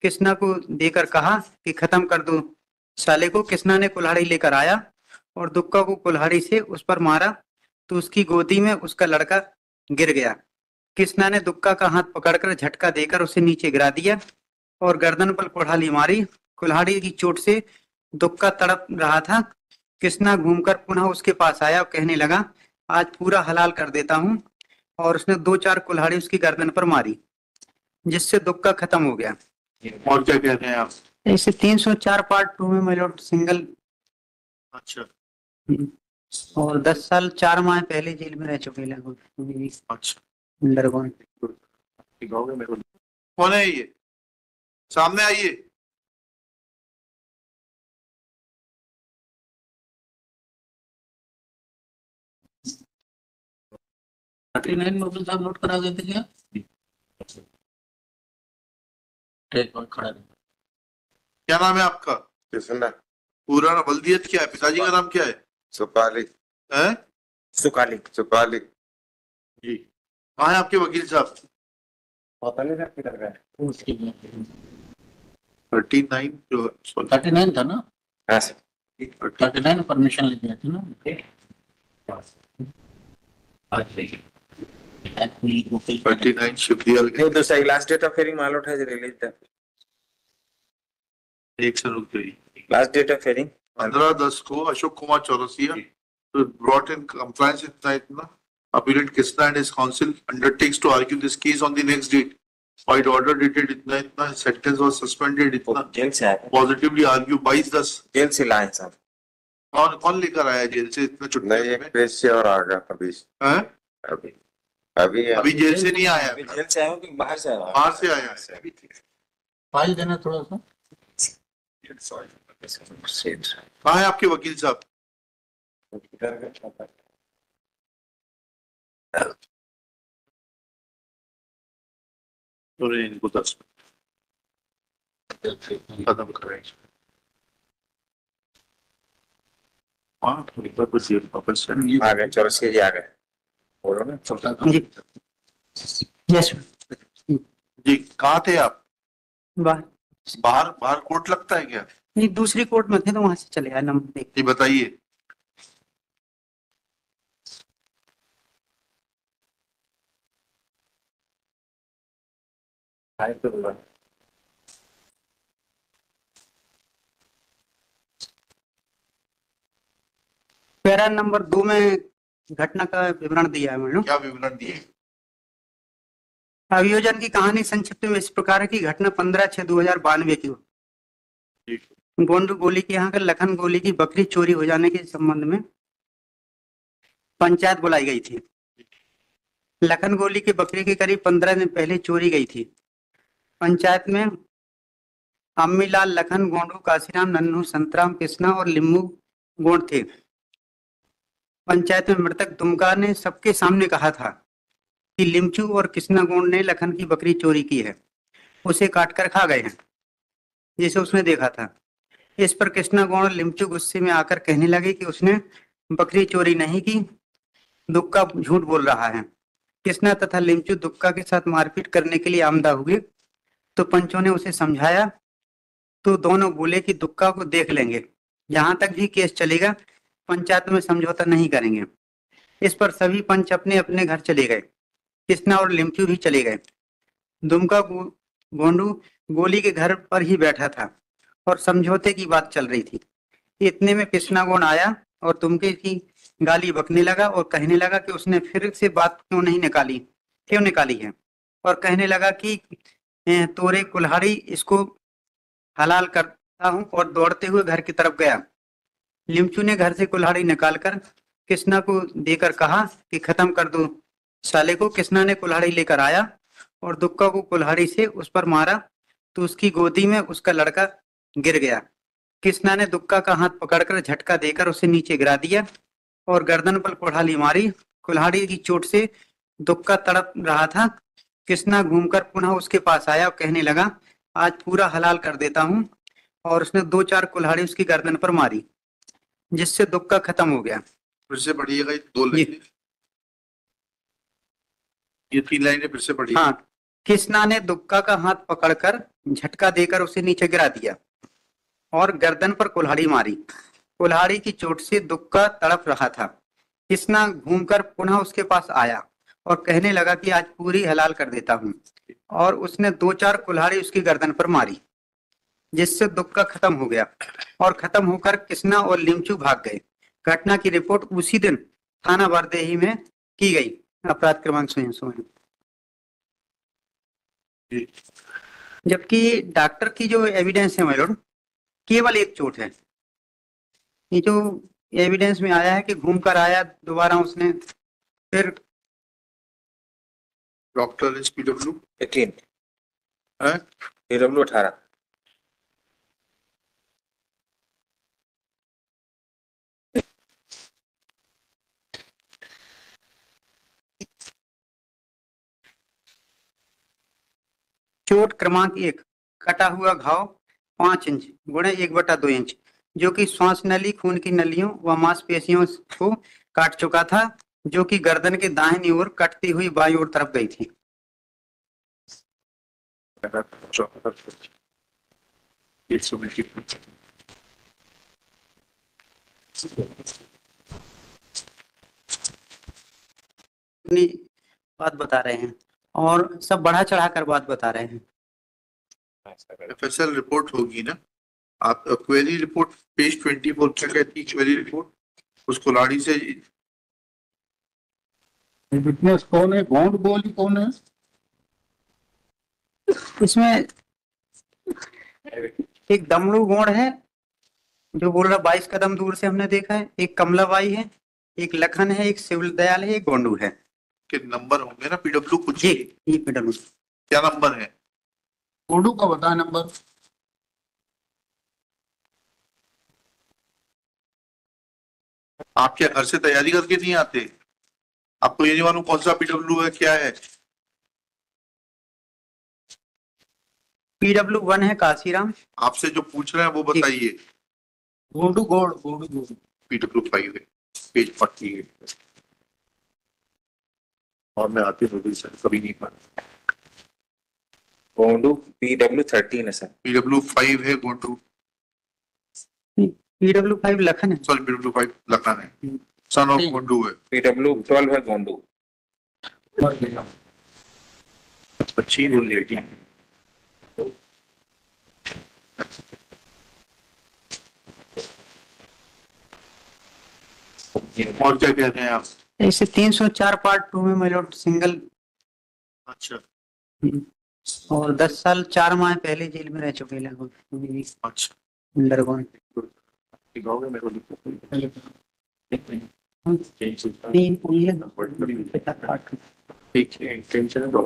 कृष्णा को देकर कहा कि खत्म कर दो साले को। कृष्णा ने कुल्हाड़ी लेकर आया और दुक्का को कुल्हाड़ी से उस पर मारा तो उसकी गोदी में उसका लड़का गिर गया। कृष्णा ने दुक्का का हाथ पकड़कर झटका देकर उसे नीचे गिरा दिया और गर्दन पर कुल्हाड़ी मारी। कुल्हाड़ी की चोट से दुक्का तड़प रहा था। कृष्णा घूमकर पुनः उसके पास आया और कहने लगा, आज पूरा हलाल कर देता हूँ। और उसने 2-4 कुल्हाड़ी उसकी गर्दन पर मारी, जिससे दुक्का खत्म हो गया। और क्या कहते हैं आप? ऐसे 304 पार्ट 2 में मेलोड सिंगल। अच्छा और 10 साल 4 माह पहले जेल में रह चुके लगभग। अच्छा, अंडरगोन। कौन है ये? सामने आइए। साहब नोट करा गए थे क्या? खड़ा क्या नाम है आपका? कृष्णा पूरा नाम बल्दियत क्या है? पिताजी का नाम क्या है? सुकाली हैं? सुकाली सुकाली जी, कहाँ है आपके वकील साहब? पता नहीं था किधर गए। 39 जो 39 था ना? हाँ सर 39 परमिशन ले दिया था ना? आज 39 शिवदियाल नहीं दूसरा लास्ट डेट ऑफ हियरिंग मालूम है रिलीज द एक से रुक गई। लास्ट डेट ऑफ हियरिंग 15/10 को Ashok Kumar Chaurasia brought in compliance with इतना appellant Krishna and his counsel undertakes to argue this case on the next date. By order dated इतना sentence was suspended इतना जेल से आया positively argue 22/10। जेल से लाए साहब कौन लेकर आया जेल से इतना छुट्टी नहीं एक पेज से और आ गया अभी हैं? अभी अभी अभी जेल से नहीं आया, अभी जेल से आया हूँ कि बाहर से आया बाहर से आया है। फाइल देना थोड़ा सा। कहाँ है आपके वकील साहब? तो इनको 10 खत्म करें। हाँ कुछ आ गए चौरसिया जी आ गए बोलो ना जी यस जी, कहाँ थे आप? बाहर। बाहर कोर्ट लगता है क्या? नहीं, दूसरी कोर्ट में थे तो वहां से चले आए नंबर देख। जी बताइए। पैरा नंबर 2 में घटना का विवरण दिया है मैडम। क्या विवरण दिए? अभियोजन की कहानी संक्षिप्त में इस प्रकार है कि घटना 15/6/2092 की जी। गोंडू गोली के यहाँ लखन गोली की बकरी चोरी हो जाने के संबंध में पंचायत बुलाई गई थी। लखन गोली की बकरी के करीब 15 दिन पहले चोरी गई थी। पंचायत में अम्मीलाल, लखन, गोंडू, काशीराम, नन्नू, संतराम, कृष्णा और लिम्बू गोंड थे। पंचायत में मृतक दुमका ने सबके सामने कहा था कि लिमचू और कृष्णा गोंड ने लखन की बकरी चोरी की है, उसे काटकर खा गए हैं जिसे उसने देखा था। इस पर कृष्णा गोंड और लिमचू गुस्से में आकर कहने लगे कि उसने बकरी चोरी नहीं की, दुक्का झूठ बोल रहा है। कृष्णा तथा लिमचू दुक्का के साथ मारपीट करने के लिए आमदा हुए तो पंचों ने उसे समझाया तो दोनों बोले कि दुक्का को देख लेंगे, जहां तक भी केस चलेगा पंचायत में समझौता नहीं करेंगे। इस पर सभी पंच अपने अपने घर चले गए। कृष्णा और लिमचू भी चले गए। दुमका गोंडू गोली के घर पर ही बैठा था और समझौते की बात चल रही थी। इतने में कृष्णा गोंड आया और दुमके की गाली बकने लगा और कहने लगा कि उसने फिर से बात क्यों निकाली है, और कहने लगा कि तोरे कुल्हाड़ी इसको हलाल करता हूं, और दौड़ते हुए घर की तरफ गया। लिमचू ने घर से कुल्हाड़ी निकालकर कृष्णा को देकर कहा कि खत्म कर दो साले को। कृष्णा ने कुल्हाड़ी लेकर आया और दुक्का को कुल्हाड़ी से उस पर मारा तो उसकी गोदी में उसका लड़का गिर गया। कृष्णा ने दुक्का का हाथ पकड़कर झटका देकर उसे नीचे गिरा दिया और गर्दन पर कुल्हाड़ी मारी। कुल्हाड़ी की चोट से दुक्का तड़प रहा था। कृष्णा घूमकर पुनः उसके पास आया और कहने लगा, आज पूरा हलाल कर देता हूँ। और उसने 2-4 कुल्हाड़ी उसकी गर्दन पर मारी, जिससे दुक्का खत्म हो गया। फिर से पढ़िएगा, 2 लाइनें, ये 3 लाइनें फिर से पढ़िए। हाँ, कृष्णा ने दुक्का का हाथ पकड़कर झटका देकर उसे नीचे गिरा दिया और गर्दन पर कुल्हाड़ी मारी। कुल्हाड़ी की चोट से दुक्का तड़प रहा था। कृष्णा घूमकर पुनः उसके पास आया और कहने लगा कि आज पूरी हलाल कर देता हूँ, और उसने 2-4 कुल्हाड़ी उसकी गर्दन पर मारी, जिससे दुक्का खत्म हो गया और खत्म होकर कृष्णा और लिमचू भाग गए। घटना की रिपोर्ट उसी दिन थाना बरदेही में की गई। अपराध क्रमांक 100। जबकि डॉक्टर की जो एविडेंस है मेलोड, केवल एक चोट है। ये जो एविडेंस में आया है कि घूमकर आया, दोबारा उसने फिर डॉक्टर एस PW 18 है PW 18 चोट क्रमांक 1, कटा हुआ घाव 5 इंच गुणे 1/2 इंच, जो कि श्वास नली, खून की नलियों व मांसपेशियों को काट चुका था, जो कि गर्दन के दाहिनी ओर कटती हुई बाईं ओर तरफ गई थी। अपनी बात बता रहे हैं और सब बढ़ा चढ़ाकर बात बता रहे हैं। FSL रिपोर्ट होगी ना, आप क्वेरी रिपोर्ट पेज 24 क्या कहती है क्वेरी रिपोर्ट? उस कुल्हाड़ी से विटनेस कौन है? गोंड गोली कौन है? इसमें एक दमड़ू गोंड है जो बोल रहा 22 कदम दूर से हमने देखा है, एक कमलाबाई है, एक लखन है, एक शिवदयाल है, एक गोंडू है। के नंबर होंगे ना PW कुछ? ये PW क्या नंबर है? गोंडू का बता नंबर। आप क्या घर से तैयारी करके नहीं आते? आपको ये नहीं मालूम कौन सा PW है, क्या है? PW1 है काशीराम। आपसे जो पूछ रहे हैं वो बताइए। गोंडू गोंडू PW 5 है, पेज 48। और मैं आती हूँ सर, कभी नहीं पढ़ा। गोंडू PW 13 है सर। PW 5 है गोंडू, PW5 लखन है। सॉरी PW 5 लखन है, सन ऑफ गोंडू है। PW 12 है गोंडू। अच्छी बोल रही है। और क्या कहते हैं आप? ऐसे 304 पार्ट 2 में मेलोड सिंगल, अच्छा और 10 साल 4 माह पहले जेल में रह चुके लगभग। अच्छा, अंडरगोन दिखाओगे मेरे को? तीन पूरी है। ठीक है, टेंशन है तो